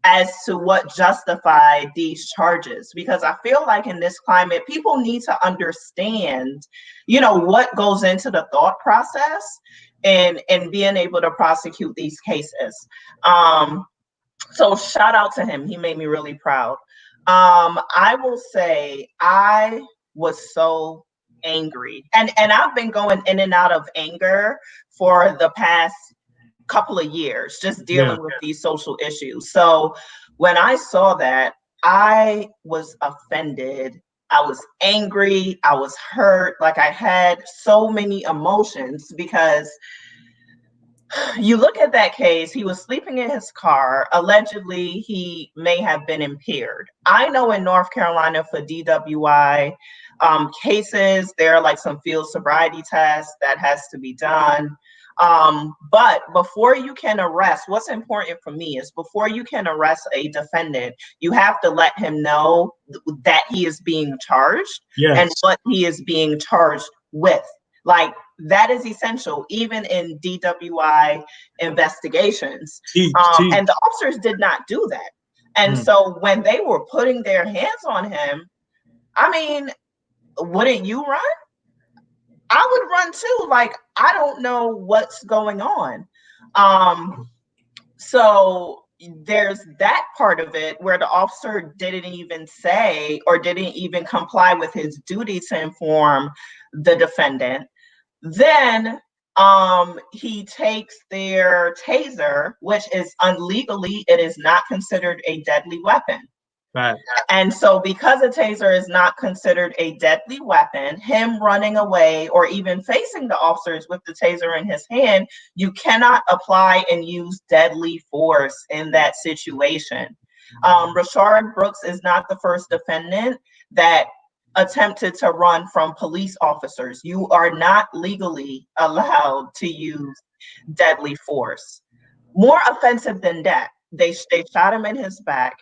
as to what justified these charges. Because I feel like in this climate, people need to understand, what goes into the thought process and being able to prosecute these cases. So shout out to him. He made me really proud. I will say I was so angry, and I've been going in and out of anger for the past couple of years, just dealing with these social issues. So when I saw that, I was offended. I was angry. I was hurt. Like, I had so many emotions because you look at that case, he was sleeping in his car. Allegedly, he may have been impaired. I know in North Carolina for DWI cases, there are like some field sobriety tests that has to be done. But before you can arrest, what's important for me is before you can arrest a defendant, you have to let him know that he is being charged and what he is being charged with. Like, that is essential, even in DWI investigations. And the officers did not do that. And so when they were putting their hands on him, I mean, wouldn't you run? I would run too. Like, I don't know what's going on. So there's that part of it where the officer didn't even say or didn't even comply with his duty to inform the defendant. Then he takes their taser, which is illegally, it is not considered a deadly weapon. Right. And so because a taser is not considered a deadly weapon, him running away or even facing the officers with the taser in his hand, you cannot apply and use deadly force in that situation. Rashard Brooks is not the first defendant that attempted to run from police officers. You are not legally allowed to use deadly force. More offensive than that, they shot him in his back.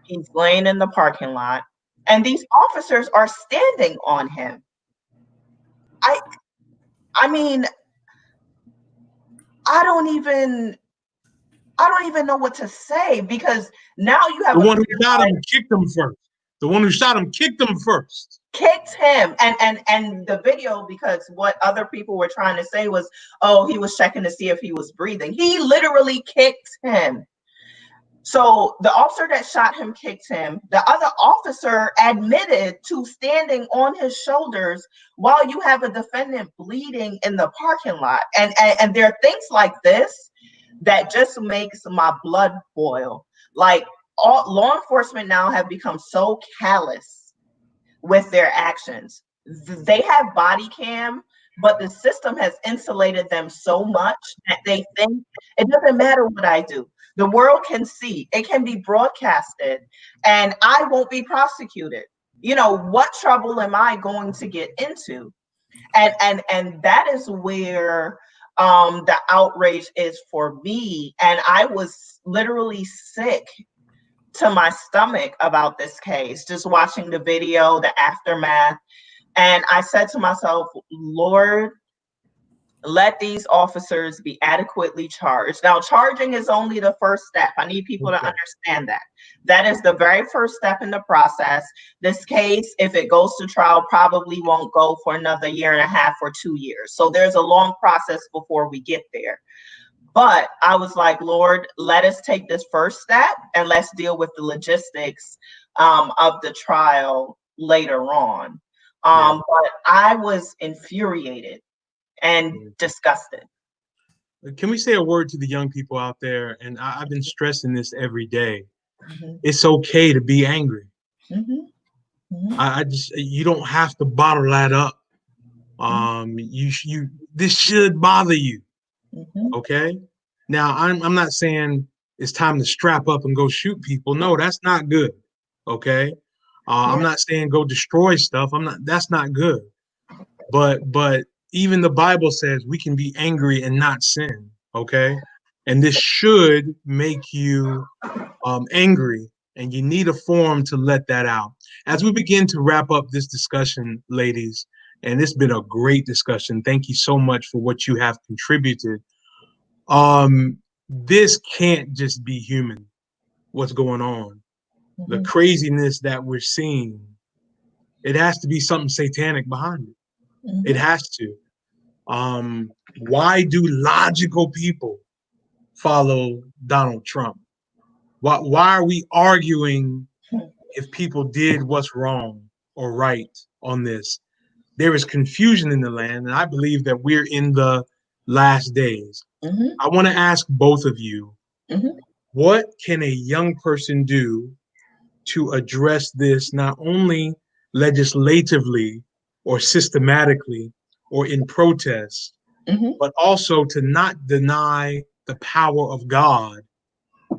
He's laying in the parking lot, and these officers are standing on him. I mean, I don't even know what to say, because now you have the one who shot him kicked him first. The one who shot him kicked him first. Kicked him, and the video, because what other people were trying to say was, oh, he was checking to see if he was breathing. He literally kicked him. So the officer that shot him kicked him. The other officer admitted to standing on his shoulders while you have a defendant bleeding in the parking lot. And there are things like this that just makes my blood boil. Like, all law enforcement now have become so callous with their actions. They have body cam, but the system has insulated them so much that they think it doesn't matter what I do. The world can see, it can be broadcasted, and I won't be prosecuted. You know, what trouble am I going to get into? And that is where the outrage is for me. And I was literally sick to my stomach about this case, just watching the video, the aftermath. And I said to myself, Lord, let these officers be adequately charged. Now, charging is only the first step. I need people to understand that. That is the very first step in the process. This case, if it goes to trial, probably won't go for another 1.5 or 2 years. So there's a long process before we get there. But I was like, Lord, let us take this first step and let's deal with the logistics of the trial later on. But I was infuriated and disgusted. Can we say a word to the young people out there? And I've been stressing this every day. It's okay to be angry. I just, you don't have to bottle that up. This should bother you. Okay. Now I'm not saying it's time to strap up and go shoot people. No, that's not good. Okay. I'm not saying go destroy stuff. That's not good. But even the Bible says we can be angry and not sin. Okay. And this should make you angry, and you need a forum to let that out. As we begin to wrap up this discussion, ladies, and it's been a great discussion. Thank you so much for what you have contributed. This can't just be human, what's going on. The craziness that we're seeing, it has to be something satanic behind it. It has to. Why do logical people follow Donald Trump? Why are we arguing if people did what's wrong or right on this? There is confusion in the land, and I believe that we're in the last days. I want to ask both of you, what can a young person do to address this, not only legislatively or systematically or in protest, but also to not deny the power of God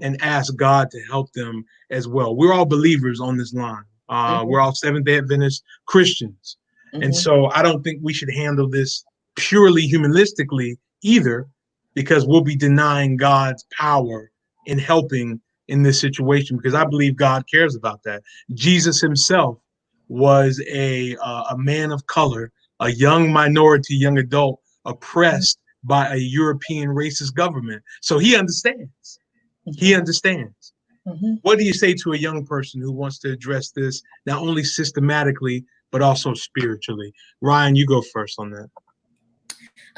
and ask God to help them as well? We're all believers on this line. We're all Seventh-day Adventist Christians. And so I don't think we should handle this purely humanistically either, because we'll be denying God's power in helping in this situation, because I believe God cares about that. Jesus himself was a man of color, a young minority, young adult, oppressed by a European racist government. So he understands. He understands. What do you say to a young person who wants to address this, not only systematically, but also spiritually? Ryan, you go first on that.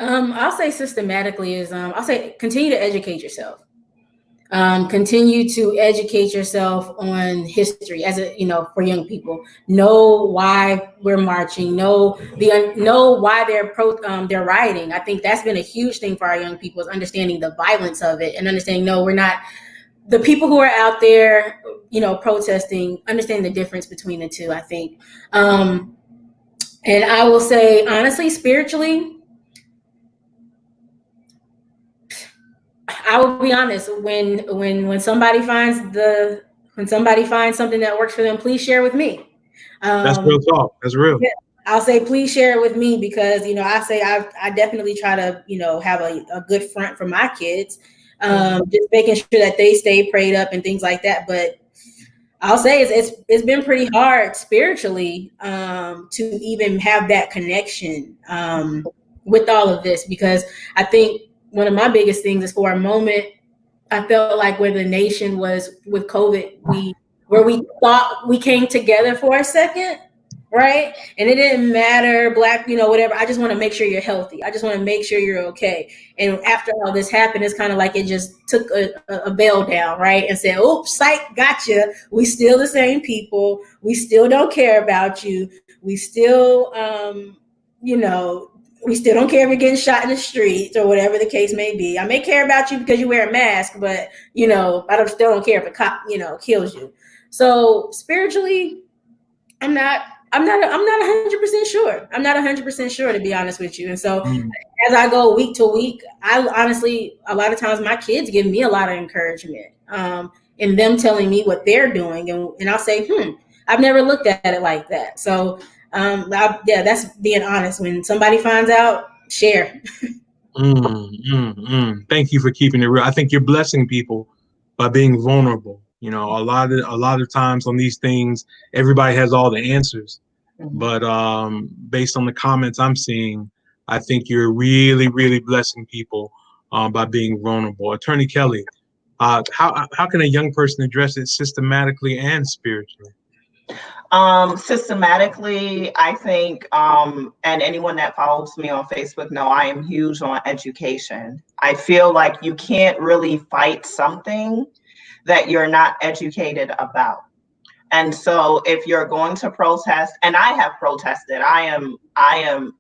I'll say systematically is, I'll say continue to educate yourself. Continue to educate yourself on history for young people. Know why we're marching. Know why they're rioting. I think that's been a huge thing for our young people, is understanding the violence of it and understanding, no, we're not the people who are out there, protesting, understand the difference between the two, I think. And I will say, honestly, spiritually, I will be honest, when somebody finds something that works for them, please share with me. That's real talk. That's real. Yeah, I'll say, please share it with me, because, I definitely try to, have a good front for my kids, just making sure that they stay prayed up and things like that. But I'll say it's been pretty hard spiritually, to even have that connection, with all of this, because I think one of my biggest things is, for a moment, I felt like where the nation was with COVID, where we thought we came together for a second, right? And it didn't matter, Black, whatever. I just want to make sure you're healthy. I just want to make sure you're okay. And after all this happened, it's kind of like it just took a bell down, right? And said, oops, psych, gotcha. We still the same people. We still don't care about you. We still, we still don't care if you're getting shot in the streets or whatever the case may be. I may care about you because you wear a mask, but, I still don't care if a cop, kills you. So spiritually, I'm not 100% sure. I'm not 100% sure, to be honest with you. And so as I go week to week, I honestly, a lot of times my kids give me a lot of encouragement, in them telling me what they're doing. And I'll say, I've never looked at it like that. So, that's being honest. When somebody finds out, share. Thank you for keeping it real. I think you're blessing people by being vulnerable. A lot of times on these things, everybody has all the answers, but based on the comments I'm seeing, I think you're really, really blessing people by being vulnerable. Attorney Kelly, how can a young person address it systematically and spiritually? Systematically, I think, and anyone that follows me on Facebook know I am huge on education. I feel like you can't really fight something that you're not educated about. And so if you're going to protest, and I have protested, I am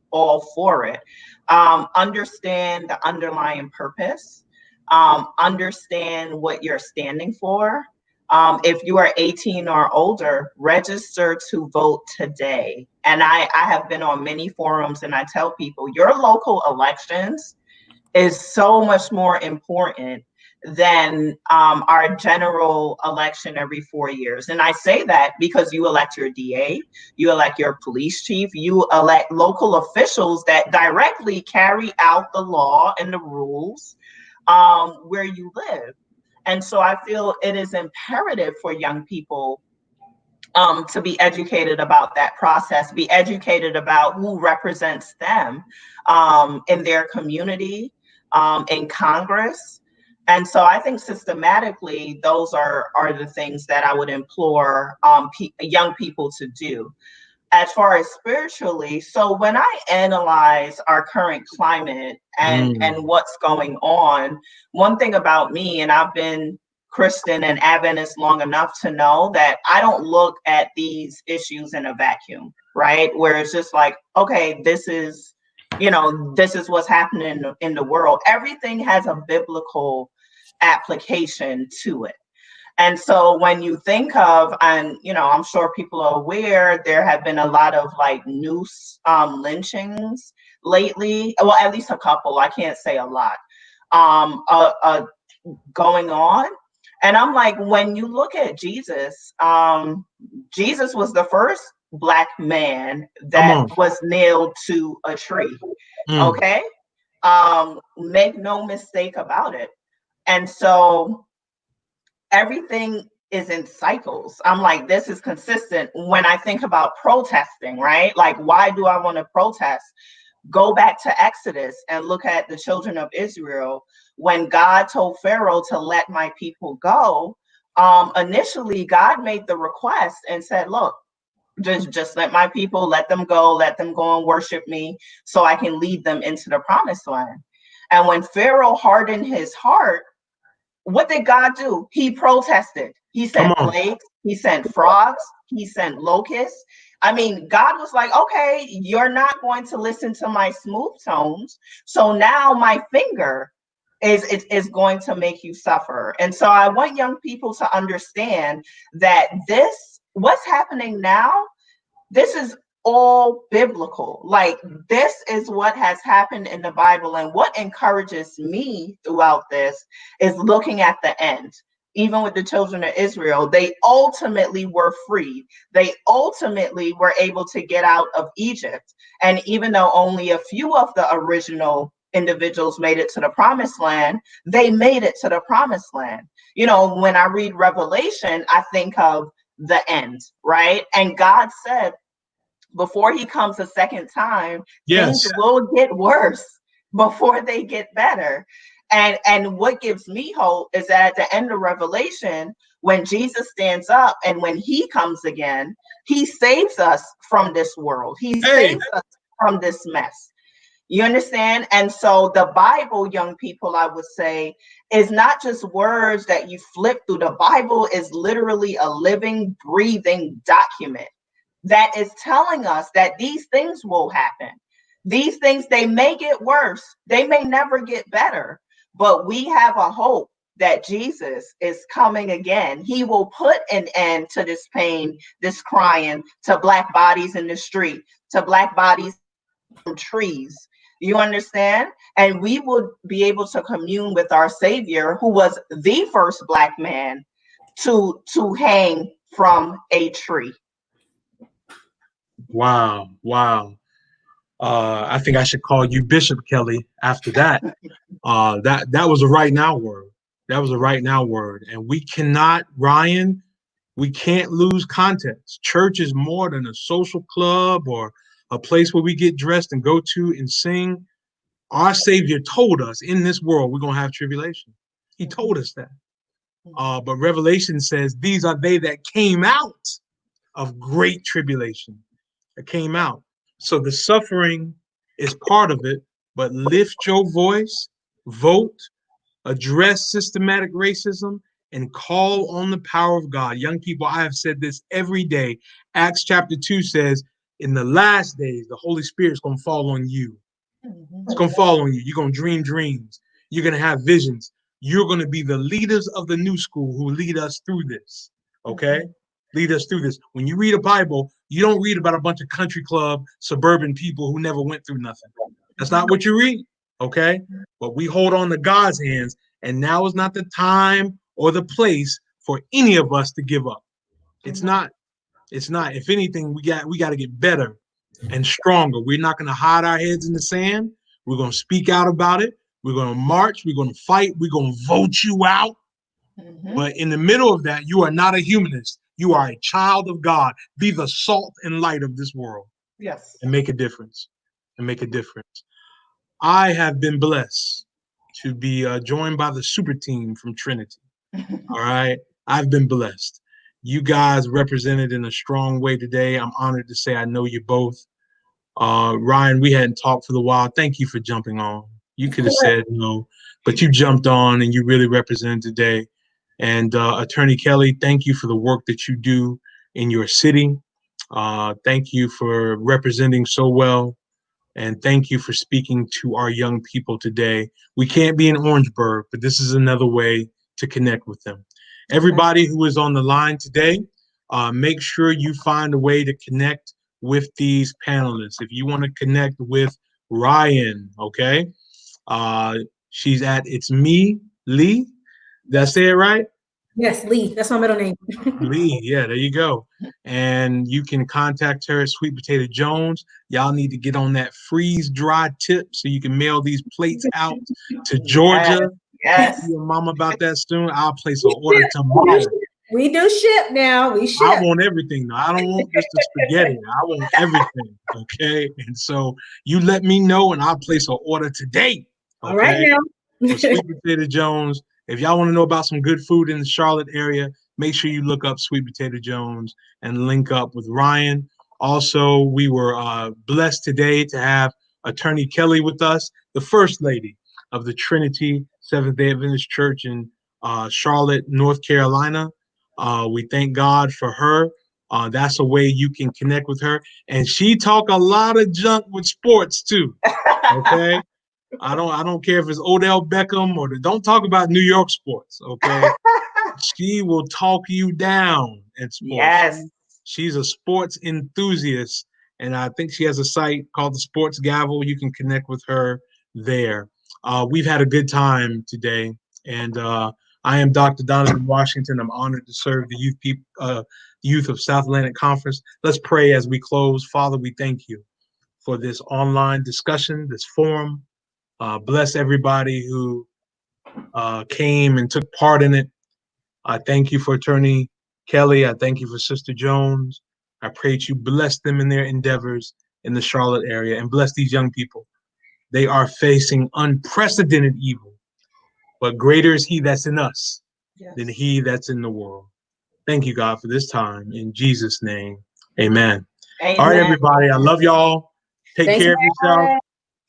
all for it. Understand the underlying purpose, understand what you're standing for. If you are 18 or older, register to vote today. And I have been on many forums, and I tell people your local elections is so much more important than our general election every 4 years. And I say that because you elect your DA, you elect your police chief, you elect local officials that directly carry out the law and the rules where you live. And so I feel it is imperative for young people to be educated about that process, be educated about who represents them in their community, in Congress. And so I think systematically, those are the things that I would implore young people to do. As far as spiritually, so when I analyze our current climate and what's going on, one thing about me, and I've been Christian and Adventist long enough to know that I don't look at these issues in a vacuum, right? Where it's just like, okay, this is what's happening in the world. Everything has a biblical application to it. And so when you think of, and I'm sure people are aware, there have been a lot of like noose lynchings lately. Well, at least a couple. I can't say a lot going on. And I'm like, when you look at Jesus, Jesus was the first Black man that was nailed to a tree. Okay, make no mistake about it. And so everything is in cycles. I'm like, this is consistent. When I think about protesting, right? Like, why do I want to protest? Go back to Exodus and look at the children of Israel. When God told Pharaoh to let my people go, initially God made the request and said, look, just let my people, let them go and worship me so I can lead them into the promised land. And when Pharaoh hardened his heart, what did God do? He protested. He sent plagues, he sent frogs, he sent locusts. I mean, God was like, okay, you're not going to listen to my smooth tones. So now my finger is going to make you suffer. And so I want young people to understand that what's happening now, this is all biblical. Like, this is what has happened in the Bible. And what encourages me throughout this is looking at the end. Even with the children of Israel, they ultimately were freed. They ultimately were able to get out of Egypt. And even though only a few of the original individuals made it to the promised land, they made it to the promised land. You know, when I read Revelation, I think of the end, right? And God said, before he comes a second time, Yes. things will get worse before they get better. And what gives me hope is that at the end of Revelation, when Jesus stands up and when he comes again, he saves us from this world. He saves us from this mess. You understand? And so the Bible, young people, I would say, is not just words that you flip through. The Bible is literally a living, breathing document that is telling us that these things will happen. These things, they may get worse. They may never get better, but we have a hope that Jesus is coming again. He will put an end to this pain, this crying, to Black bodies in the street, to Black bodies from trees. You understand? And we will be able to commune with our Savior, who was the first Black man to hang from a tree. Wow. Wow. I think I should call you Bishop Kelly after that. That was a right now word. That was a right now word. And we cannot, Ryan, we can't lose context. Church is more than a social club or a place where we get dressed and go to and sing. Our Savior told us in this world we're going to have tribulation. He told us that. But Revelation says these are they that came out of great tribulation, that came out. So the suffering is part of it, but lift your voice, vote, address systematic racism, and call on the power of God. Young people, I have said this every day. Acts chapter 2 says, in the last days, the Holy Spirit is going to fall on you. It's going to fall on you. You're going to dream dreams. You're going to have visions. You're going to be the leaders of the new school who lead us through this. Okay? Lead us through this. When you read a Bible, you don't read about a bunch of country club, suburban people who never went through nothing. That's not what you read. Okay? But we hold on to God's hands, and now is not the time or the place for any of us to give up. It's not. It's not. If anything, we got to get better and stronger. We're not going to hide our heads in the sand. We're going to speak out about it. We're going to march. We're going to fight. We're going to vote you out. But in the middle of that, you are not a humanist. You are a child of God. Be the salt and light of this world. Yes. And make a difference. And make a difference. I have been blessed to be joined by the super team from Trinity. All right. I've been blessed. You guys represented in a strong way today. I'm honored to say I know you both. Ryan, we hadn't talked for a while. Thank you for jumping on. You could have said no, but you jumped on and you really represented today. And Attorney Kelly, thank you for the work that you do in your city. Thank you for representing so well. And thank you for speaking to our young people today. We can't be in Orangeburg, but this is another way to connect with them. Everybody who is on the line today, make sure you find a way to connect with these panelists. If you want to connect with Ryan, okay? She's at It's Me, Lee. Did I say it right? Yes, Lee. That's my middle name. Lee, yeah, there you go. And you can contact her at Sweet Potato Jones. Y'all need to get on that freeze dry tip so you can mail these plates out to Georgia. Yes. Your mama about that soon. I'll place an order tomorrow. We do ship now. We ship. I want everything now. I don't want just the spaghetti. I want everything. Okay. And so you let me know and I'll place an order today. Okay? All right now. Sweet Potato Jones. If y'all want to know about some good food in the Charlotte area, make sure you look up Sweet Potato Jones and link up with Ryan. Also, we were blessed today to have Attorney Kelly with us, the First Lady of the Trinity Seventh-day Adventist Church in Charlotte, North Carolina. We thank God for her. That's a way you can connect with her. And she talk a lot of junk with sports too, okay? I don't care if it's Odell Beckham or don't talk about New York sports, okay? She will talk you down in sports. Yes. She's a sports enthusiast, and I think she has a site called the Sports Gavel. You can connect with her there. We've had a good time today, and I am Dr. Donovan Washington. I'm honored to serve the youth of South Atlantic Conference. Let's pray as we close. Father, we thank you for this online discussion, this forum. Bless everybody who came and took part in it. I thank you for Attorney Kelly. I thank you for Sister Jones. I pray that you bless them in their endeavors in the Charlotte area and bless these young people. They are facing unprecedented evil, but greater is he that's in us than he that's in the world. Thank you, God, for this time. In Jesus' name, amen. Amen. All right, everybody. I love y'all. Take Thanks, care of yourself. man.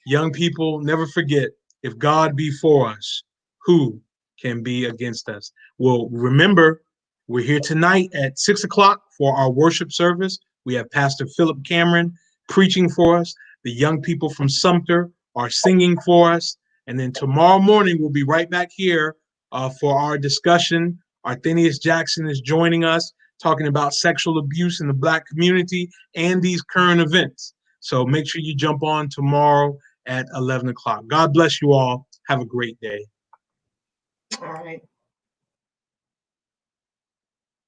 Young people, never forget, if God be for us, who can be against us? Well, remember, we're here tonight at 6 o'clock for our worship service. We have Pastor Philip Cameron preaching for us. The young people from Sumter are singing for us. And then tomorrow morning, we'll be right back here for our discussion. Arthenius Jackson is joining us, talking about sexual abuse in the Black community and these current events. So make sure you jump on tomorrow at 11 o'clock. God bless you all. Have a great day. All right.